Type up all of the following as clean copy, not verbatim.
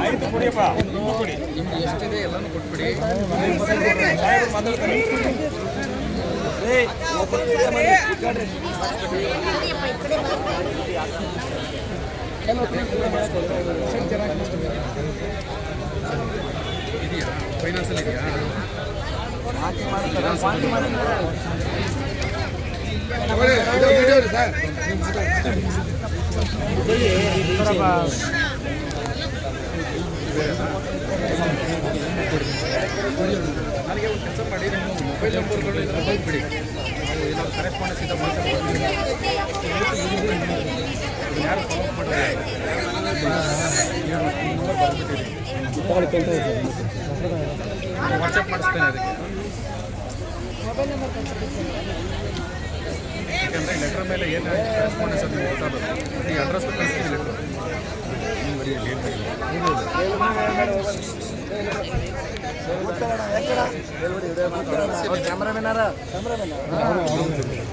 ಆಯ್ತು ಕೊಡಿಯಪ್ಪ, ಕೊಡಿ. ನಿಮ್ಗೆ ಎಷ್ಟಿದೆ ಎಲ್ಲನೂ ಕೊಟ್ಬಿಡಿ. ಇದೆಯಾ ಫೈನಾನ್ಸಲ್ಲಿ ಇದೆಯಾ? ನನಗೆ ಒಂದು ಕೆಲಸ ಮಾಡಿ, ನಿಮ್ಮ ಮೊಬೈಲ್ ನಂಬರ್ಗಳು ಇದನ್ನು ಬಂದುಬಿಡಿ. ನಾವು ಏನಾದ್ರು ಕರೆಸ್ಪಾಂಡೆನ್ಸ್ ಇಂದ ಮಾತಾಡ್ತೀವಿ. ಯಾರು ಫಾಲೋ ಅಪ್ ಮಾಡಿದ್ರೆ ನಂಬರ್ ಬರ್ಬಿಟ್ಟಿದೆ. ವಾಟ್ಸಪ್ ಮಾಡಿಸ್ತೇನೆ ಅದಕ್ಕೆ. ಯಾಕೆಂದರೆ ಲೆಟ್ರ್ ಮೇಲೆ ಏನು ಕರೆಸ್ಪಾಂಡೆನ್ಸ್ ಅಂತ ಗೊತ್ತಾಗೋದು. ಈ ಅಡ್ರೆಸ್ ಕಳಿಸ್ತೀನಿ ಲೆಟ್ರು.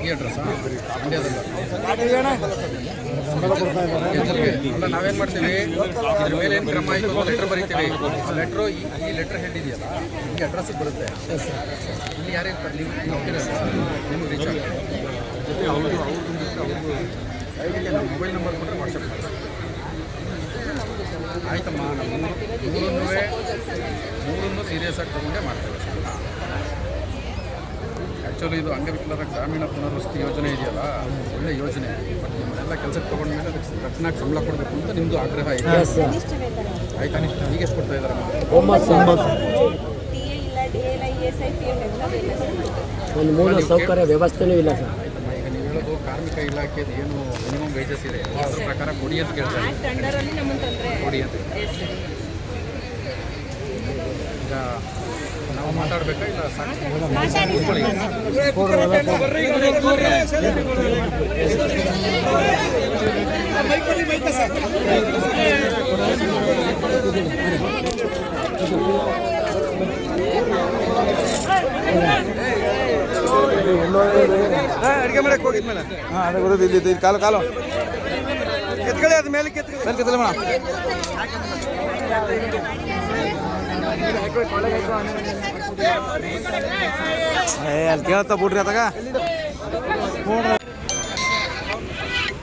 ಈ ಅಡ್ರೆಸ್ ಅಲ್ಲ, ನಾವೇನು ಮಾಡ್ತೀವಿ, ಇದ್ರ ಮೇಲೆ ಏನು ಕ್ರಮ ಆಯಿತು ಲೆಟ್ರ್ ಬರೀತೀವಿ. ಆ ಲೆಟ್ರು ಈ ಲೆಟ್ರ್ ಹೆಡ್ ಇದೆಯಲ್ಲ, ಈ ಅಡ್ರೆಸ್ಸಿಗೆ ಬರುತ್ತೆ. ಇಲ್ಲಿ ಯಾರೇನು ನಿಮ್ಗೆ ರೀಚ್ ಆಗುತ್ತೆ. ಜೊತೆ ಅವ್ರದ್ದು ಮೊಬೈಲ್ ನಂಬರ್ ಕೊಟ್ಟರೆ ವಾಟ್ಸಪ್ ಮಾಡಿ. ಆಯ್ತಮ್ಮ, ನಾವು ಮೂರನ್ನು ಸೀರಿಯಸ್ ಆಗಿ ತಗೊಂಡೇ ಮಾಡ್ತೇವೆ. ಆ್ಯಕ್ಚುಲಿ ಇದು ಅಂಗವಿಕಲರ ಗ್ರಾಮೀಣ ಪುನರ್ವಸತಿ ಯೋಜನೆ ಇದೆಯಲ್ಲ, ಒಳ್ಳೆ ಯೋಜನೆ. ಬಟ್ ನಿಮ್ಮನ್ನೆಲ್ಲ ಕೆಲಸಕ್ಕೆ ತೊಗೊಂಡ್ಮೇಲೆ ಅದಕ್ಕೆ ತಕ್ಷಣಕ್ಕೆ ಸಂಬಳ ಕೊಡಬೇಕು ಅಂತ ನಿಮ್ಮದು ಆಗ್ರಹ ಇದೆ. ಆಯ್ತಾ? ಈಗ ಎಷ್ಟು ಕೊಡ್ತಾ ಇದ್ದಾರೆ? ಒಂದು ಮೂಲ ಸೌಕರ್ಯ ವ್ಯವಸ್ಥೆನೂ ಇಲ್ಲ ಸರ್. ಆಯ್ತಮ್ಮ, ಈಗ ನೀವು ಹೇಳೋದು ಕಾರ್ಮಿಕ ಇಲಾಖೆದು ಏನು ಮಿನಿಮಮ್ ವೇಜಸ್ ಇದೆ ಅದ್ರ ಪ್ರಕಾರ ಕೊಡಿ ಅಂತ ಕೇಳ್ತಾರೆ. ಕೊಡಿ ಅಂತ. ಈಗ ನಾವು ಮಾತಾಡಬೇಕಾ ಇಲ್ಲ ಸಾಕು? ಅಡುಗೆ ಮಾಡಕ್ಕೆ ಹೋಗಿದ್ಮೇಲೆ ಅದೇ ಬರೋದು. ಇಲ್ಲಿ ಕಾಲು ಕಾಲು ಕೆತ್ಕೊಳ್ಳಿ, ಅದು ಮೇಲೆ ಕೆತ್ತಲ್ಲ ಮೇಡಮ್. ಅಲ್ಲಿ ಕೇಳ್ತಾ ಬಿಡ್ರಿ ಅದಾಗ.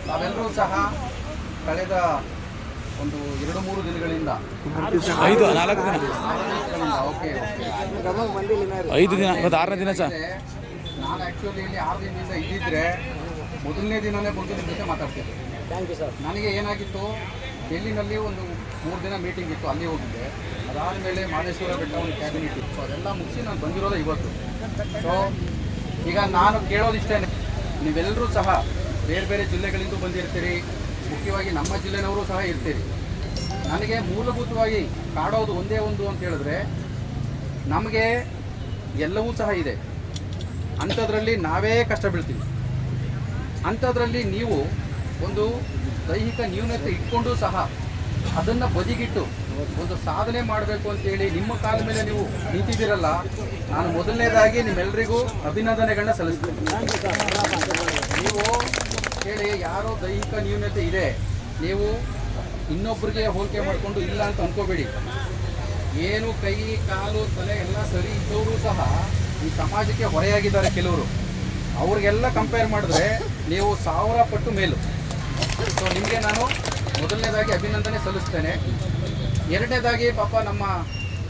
ನಾವೆಲ್ಲರೂ ಸಹ ಕಳೆದ ಒಂದು 2-3 ದಿನಗಳಿಂದ 5-4 ದಿನ ಓಕೆ 5 ದಿನ ಇವತ್ತು 6ನೇ ದಿನ ಸರ್. ನಾನು ಆ್ಯಕ್ಚುಲಿ ಇಲ್ಲಿ 6 ದಿನದಿಂದ ಇದ್ದಿದ್ರೆ ಮೊದಲನೇ ದಿನವೇ ಬಂದು ನಿಮ್ಮ ಜೊತೆ ಮಾತಾಡ್ತಿದ್ದೆ. Thank you sir. ನನಗೆ ಏನಾಗಿತ್ತು, ಡೆಲ್ಲಿನಲ್ಲಿ ಒಂದು 3 ದಿನ ಮೀಟಿಂಗ್ ಇತ್ತು, ಅಲ್ಲಿ ಹೋಗಿದ್ದೆ. ಅದಾದಮೇಲೆ ಮಾದೇಶ್ವರ ಬೆಟ್ಟ ಒಂದು ಕ್ಯಾಬಿನೆಟ್ ಇತ್ತು. ಸೊ ಅದೆಲ್ಲ ಮುಗಿಸಿ ನಾನು ಬಂದಿರೋದು ಇವತ್ತು. ಸೊ ಈಗ ನಾನು ಕೇಳೋದಿಷ್ಟೇ, ನೀವೆಲ್ಲರೂ ಸಹ ಬೇರೆ ಬೇರೆ ಜಿಲ್ಲೆಗಳಿಂದ ಬಂದಿರ್ತೀರಿ, ಮುಖ್ಯವಾಗಿ ನಮ್ಮ ಜಿಲ್ಲೆನವರು ಸಹ ಇರ್ತೀರಿ. ನನಗೆ ಮೂಲಭೂತವಾಗಿ ಕಾಡೋದು ಒಂದೇ ಒಂದು ಅಂತ ಹೇಳಿದ್ರೆ, ನಮಗೆ ಎಲ್ಲವೂ ಸಹ ಇದೆ, ಅಂಥದ್ರಲ್ಲಿ ನಾವೇ ಕಷ್ಟ ಬೀಳ್ತೀವಿ. ಅಂಥದ್ರಲ್ಲಿ ನೀವು ಒಂದು ದೈಹಿಕ ನ್ಯೂನತೆ ಇಟ್ಕೊಂಡು ಸಹ ಅದನ್ನು ಬದಿಗಿಟ್ಟು ಒಂದು ಸಾಧನೆ ಮಾಡಬೇಕು ಅಂತೇಳಿ ನಿಮ್ಮ ಕಾಲ ಮೇಲೆ ನೀವು ನಿಂತಿದ್ದೀರಲ್ಲ, ನಾನು ಮೊದಲನೇದಾಗಿ ನಿಮ್ಮೆಲ್ಲರಿಗೂ ಅಭಿನಂದನೆಗಳನ್ನ ಸಲ್ಲಿಸ್ತೀನಿ. ನೀವು ಹೇಳಿ, ಯಾರೋ ದೈಹಿಕ ನ್ಯೂನತೆ ಇದೆ, ನೀವು ಇನ್ನೊಬ್ಬರಿಗೆ ಹೋಲಿಕೆ ಮಾಡಿಕೊಂಡು ಇಲ್ಲ ಅಂತ ಅಂದ್ಕೋಬೇಡಿ. ಏನು ಕೈ ಕಾಲು ತಲೆ ಎಲ್ಲ ಸರಿ ಇದ್ದವರು ಸಹ ಈ ಸಮಾಜಕ್ಕೆ ಹೊರೆಯಾಗಿದ್ದಾರೆ ಕೆಲವರು. ಅವ್ರಿಗೆಲ್ಲ ಕಂಪೇರ್ ಮಾಡಿದ್ರೆ ನೀವು 1000 ಪಟ್ಟು ಮೇಲು. ಸೊ ನಿಮಗೆ ನಾನು ಮೊದಲನೇದಾಗಿ ಅಭಿನಂದನೆ ಸಲ್ಲಿಸ್ತೇನೆ. ಎರಡನೇದಾಗಿ ಪಾಪ ನಮ್ಮ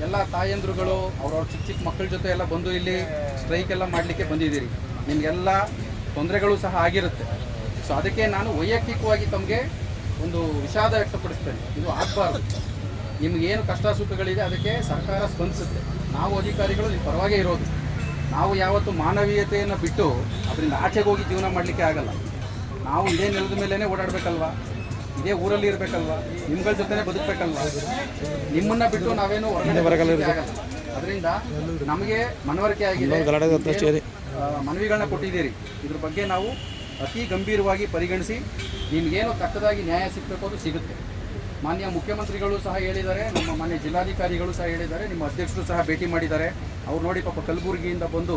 ಎಲ್ಲ ತಾಯಂದ್ರುಗಳು ಅವ್ರವ್ರ ಚಿಕ್ಕ ಚಿಕ್ಕ ಮಕ್ಕಳ ಜೊತೆ ಎಲ್ಲ ಬಂದು ಇಲ್ಲಿ ಸ್ಟ್ರೈಕ್ ಎಲ್ಲ ಮಾಡಲಿಕ್ಕೆ ಬಂದಿದ್ದೀರಿ. ನಿಮಗೆಲ್ಲ ತೊಂದರೆಗಳು ಸಹ ಆಗಿರುತ್ತೆ. ಸೊ ಅದಕ್ಕೆ ನಾನು ವೈಯಕ್ತಿಕವಾಗಿ ತಮಗೆ ಒಂದು ವಿಷಾದ ವ್ಯಕ್ತಪಡಿಸ್ತೇನೆ. ಇದು ಆಗಬಾರ್ದು. ನಿಮಗೇನು ಕಷ್ಟ ಸುಖಗಳಿದೆ ಅದಕ್ಕೆ ಸರ್ಕಾರ ಸ್ಪಂದಿಸುತ್ತೆ. ನಾವು ಅಧಿಕಾರಿಗಳು ನಿಮ್ಮ ಪರವಾಗೇ ಇರೋದು. ನಾವು ಯಾವತ್ತು ಮಾನವೀಯತೆಯನ್ನು ಬಿಟ್ಟು ಅದರಿಂದ ಆಚೆಗೆ ಹೋಗಿ ಜೀವನ ಮಾಡಲಿಕ್ಕೆ ಆಗಲ್ಲ. ನಾವು ಇದೇ ನೆಲದ ಮೇಲೇ ಓಡಾಡಬೇಕಲ್ವ, ಇದೇ ಊರಲ್ಲಿ ಇರಬೇಕಲ್ವ, ನಿಮ್ಗಳ ಜೊತೆನೇ ಬದುಕಬೇಕಲ್ವ. ನಿಮ್ಮನ್ನು ಬಿಟ್ಟು ನಾವೇನು ಹೊರಗಡೆ ಬರಗಲ್ಲ. ಅದರಿಂದ ನಮಗೆ ಮನವರಿಕೆ ಆಗಿದೆ, ಮನವಿಗಳನ್ನ ಕೊಟ್ಟಿದ್ದೀರಿ. ಇದ್ರ ಬಗ್ಗೆ ನಾವು ಅತಿ ಗಂಭೀರವಾಗಿ ಪರಿಗಣಿಸಿ ನಿಮಗೇನು ತಕ್ಕದಾಗಿ ನ್ಯಾಯ ಸಿಗಬೇಕು ಅದು ಸಿಗುತ್ತೆ. ಮಾನ್ಯ ಮುಖ್ಯಮಂತ್ರಿಗಳು ಸಹ ಹೇಳಿದ್ದಾರೆ, ನಮ್ಮ ಮಾನ್ಯ ಜಿಲ್ಲಾಧಿಕಾರಿಗಳು ಸಹ ಹೇಳಿದ್ದಾರೆ, ನಿಮ್ಮ ಅಧ್ಯಕ್ಷರು ಸಹ ಭೇಟಿ ಮಾಡಿದ್ದಾರೆ. ಅವ್ರು ನೋಡಿ ಪಾಪ ಕಲಬುರಗಿಯಿಂದ ಬಂದು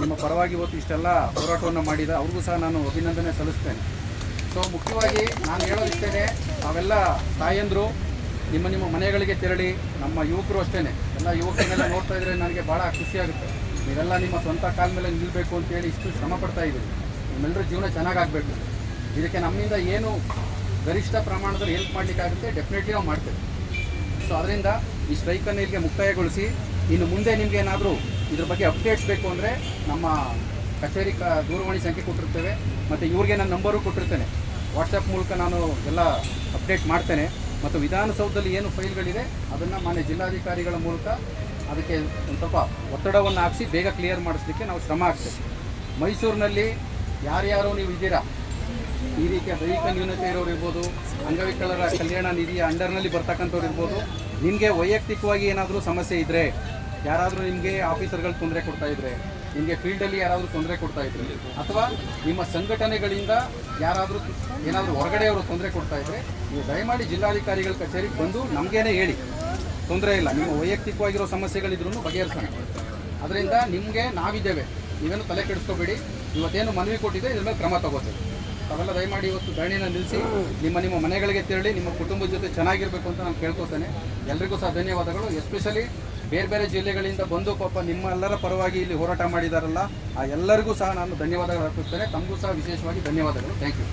ನಿಮ್ಮ ಪರವಾಗಿ ಇವತ್ತು ಇಷ್ಟೆಲ್ಲ ಹೋರಾಟವನ್ನು ಮಾಡಿದ್ದಾರೆ. ಅವ್ರಿಗೂ ಸಹ ನಾನು ಅಭಿನಂದನೆ ಸಲ್ಲಿಸ್ತೇನೆ. ಸೊ ಮುಖ್ಯವಾಗಿ ನಾನು ಹೇಳೋದಿಷ್ಟೇ, ನಾವೆಲ್ಲ ತಾಯಂದರು ನಿಮ್ಮ ಮನೆಗಳಿಗೆ ತೆರಳಿ, ನಮ್ಮ ಯುವಕರು ಅಷ್ಟೇ, ಎಲ್ಲ ಯುವಕರನ್ನೆಲ್ಲ ನೋಡ್ತಾ ಇದ್ರೆ ನನಗೆ ಭಾಳ ಖುಷಿಯಾಗುತ್ತೆ. ನೀವೆಲ್ಲ ನಿಮ್ಮ ಸ್ವಂತ ಕಾಲ ಮೇಲೆ ನಿಲ್ಲಬೇಕು ಅಂತೇಳಿ ಇಷ್ಟು ಶ್ರಮ ಪಡ್ತಾ ಇದ್ದೀವಿ. ನಿಮ್ಮೆಲ್ಲರ ಜೀವನ ಚೆನ್ನಾಗಾಗಬೇಕು. ಇದಕ್ಕೆ ನಮ್ಮಿಂದ ಏನು ಗರಿಷ್ಠ ಪ್ರಮಾಣದಲ್ಲಿ ಹೆಲ್ಪ್ ಮಾಡಲಿಕ್ಕಾಗುತ್ತೆ ಡೆಫಿನೆಟ್ಲಿ ನಾವು ಮಾಡ್ತೇವೆ. ಸೊ ಅದರಿಂದ ಈ ಸ್ಟ್ರೈಕನ್ನು ಇಲ್ಲಿಗೆ ಮುಕ್ತಾಯಗೊಳಿಸಿ, ಇನ್ನು ಮುಂದೆ ನಿಮಗೆ ಏನಾದರೂ ಇದ್ರ ಬಗ್ಗೆ ಅಪ್ಡೇಟ್ಸ್ ಬೇಕು ಅಂದರೆ ನಮ್ಮ ಕಚೇರಿ ದೂರವಾಣಿ ಸಂಖ್ಯೆ ಕೊಟ್ಟಿರ್ತೇವೆ, ಮತ್ತು ಇವ್ರಿಗೆ ನನ್ನ ನಂಬರು ಕೊಟ್ಟಿರ್ತೇನೆ. ವಾಟ್ಸಪ್ ಮೂಲಕ ನಾನು ಎಲ್ಲ ಅಪ್ಡೇಟ್ ಮಾಡ್ತೇನೆ. ಮತ್ತು ವಿಧಾನಸೌಧದಲ್ಲಿ ಏನು ಫೈಲ್ಗಳಿದೆ ಅದನ್ನು ಮಾನ್ಯ ಜಿಲ್ಲಾಧಿಕಾರಿಗಳ ಮೂಲಕ ಅದಕ್ಕೆ ಒಂದು ಸ್ವಲ್ಪ ಒತ್ತಡವನ್ನು ಹಾಕಿಸಿ ಬೇಗ ಕ್ಲಿಯರ್ ಮಾಡಿಸ್ಲಿಕ್ಕೆ ನಾವು ಶ್ರಮ ಆಗ್ತೇವೆ. ಮೈಸೂರಿನಲ್ಲಿ ಯಾರ್ಯಾರು ನೀವು ಇದ್ದೀರಾ, ಈ ರೀತಿಯ ದೈಹಿಕ ನ್ಯೂನತೆ ಇರೋರು ಇರ್ಬೋದು, ಅಂಗವಿಕಲರ ಕಲ್ಯಾಣ ನಿಧಿಯ ಅಂಡರ್ನಲ್ಲಿ ಬರ್ತಕ್ಕಂಥವ್ರು ಇರ್ಬೋದು, ನಿಮಗೆ ವೈಯಕ್ತಿಕವಾಗಿ ಏನಾದರೂ ಸಮಸ್ಯೆ ಇದ್ದರೆ, ಯಾರಾದರೂ ನಿಮಗೆ ಆಫೀಸರ್ಗಳು ತೊಂದರೆ ಕೊಡ್ತಾಯಿದ್ರೆ, ನಿಮಗೆ ಫೀಲ್ಡಲ್ಲಿ ಯಾರಾದರೂ ತೊಂದರೆ ಕೊಡ್ತಾಯಿದ್ರೆ, ಅಥವಾ ನಿಮ್ಮ ಸಂಘಟನೆಗಳಿಂದ ಯಾರಾದರೂ ಏನಾದರೂ ಹೊರಗಡೆಯವರು ತೊಂದರೆ ಕೊಡ್ತಾಯಿದ್ರೆ, ನೀವು ದಯಮಾಡಿ ಜಿಲ್ಲಾಧಿಕಾರಿಗಳ ಕಚೇರಿಗೆ ಬಂದು ನಮಗೇನೆ ಹೇಳಿ, ತೊಂದರೆ ಇಲ್ಲ. ನಿಮ್ಮ ವೈಯಕ್ತಿಕವಾಗಿರೋ ಸಮಸ್ಯೆಗಳಿದ್ರೂ ಬಗೆಹರಿಸೋಣ. ಅದರಿಂದ ನಿಮಗೆ ನಾವಿದ್ದೇವೆ, ನೀವೇನು ತಲೆ ಕೆಡಿಸ್ಕೋಬೇಡಿ. ಇವತ್ತೇನು ಮನವಿ ಕೊಟ್ಟಿದೆ ಇದ್ರ ಮೇಲೆ ಕ್ರಮ ತಗೋತೇವೆ. ತಾವೆಲ್ಲ ದಯಮಾಡಿ ಇವತ್ತು ಧರಣಿನ ನಿಲ್ಲಿಸಿ ನಿಮ್ಮ ಮನೆಗಳಿಗೆ ತೆರಳಿ ನಿಮ್ಮ ಕುಟುಂಬದ ಜೊತೆ ಚೆನ್ನಾಗಿರಬೇಕು ಅಂತ ನಾನು ಕೇಳ್ಕೊತೇನೆ. ಎಲ್ರಿಗೂ ಸಹ ಧನ್ಯವಾದಗಳು. ಎಸ್ಪೆಷಲಿ ಬೇರೆ ಬೇರೆ ಜಿಲ್ಲೆಗಳಿಂದ ಬಂದು ಪಾಪ ನಿಮ್ಮೆಲ್ಲರ ಪರವಾಗಿ ಇಲ್ಲಿ ಹೋರಾಟ ಮಾಡಿದಾರಲ್ಲ, ಆ ಎಲ್ಲರಿಗೂ ಸಹ ನಾನು ಧನ್ಯವಾದಗಳು ಅರ್ಪಿಸ್ತೇನೆ. ತಮಗೂ ಸಹ ವಿಶೇಷವಾಗಿ ಧನ್ಯವಾದಗಳು. Thank you.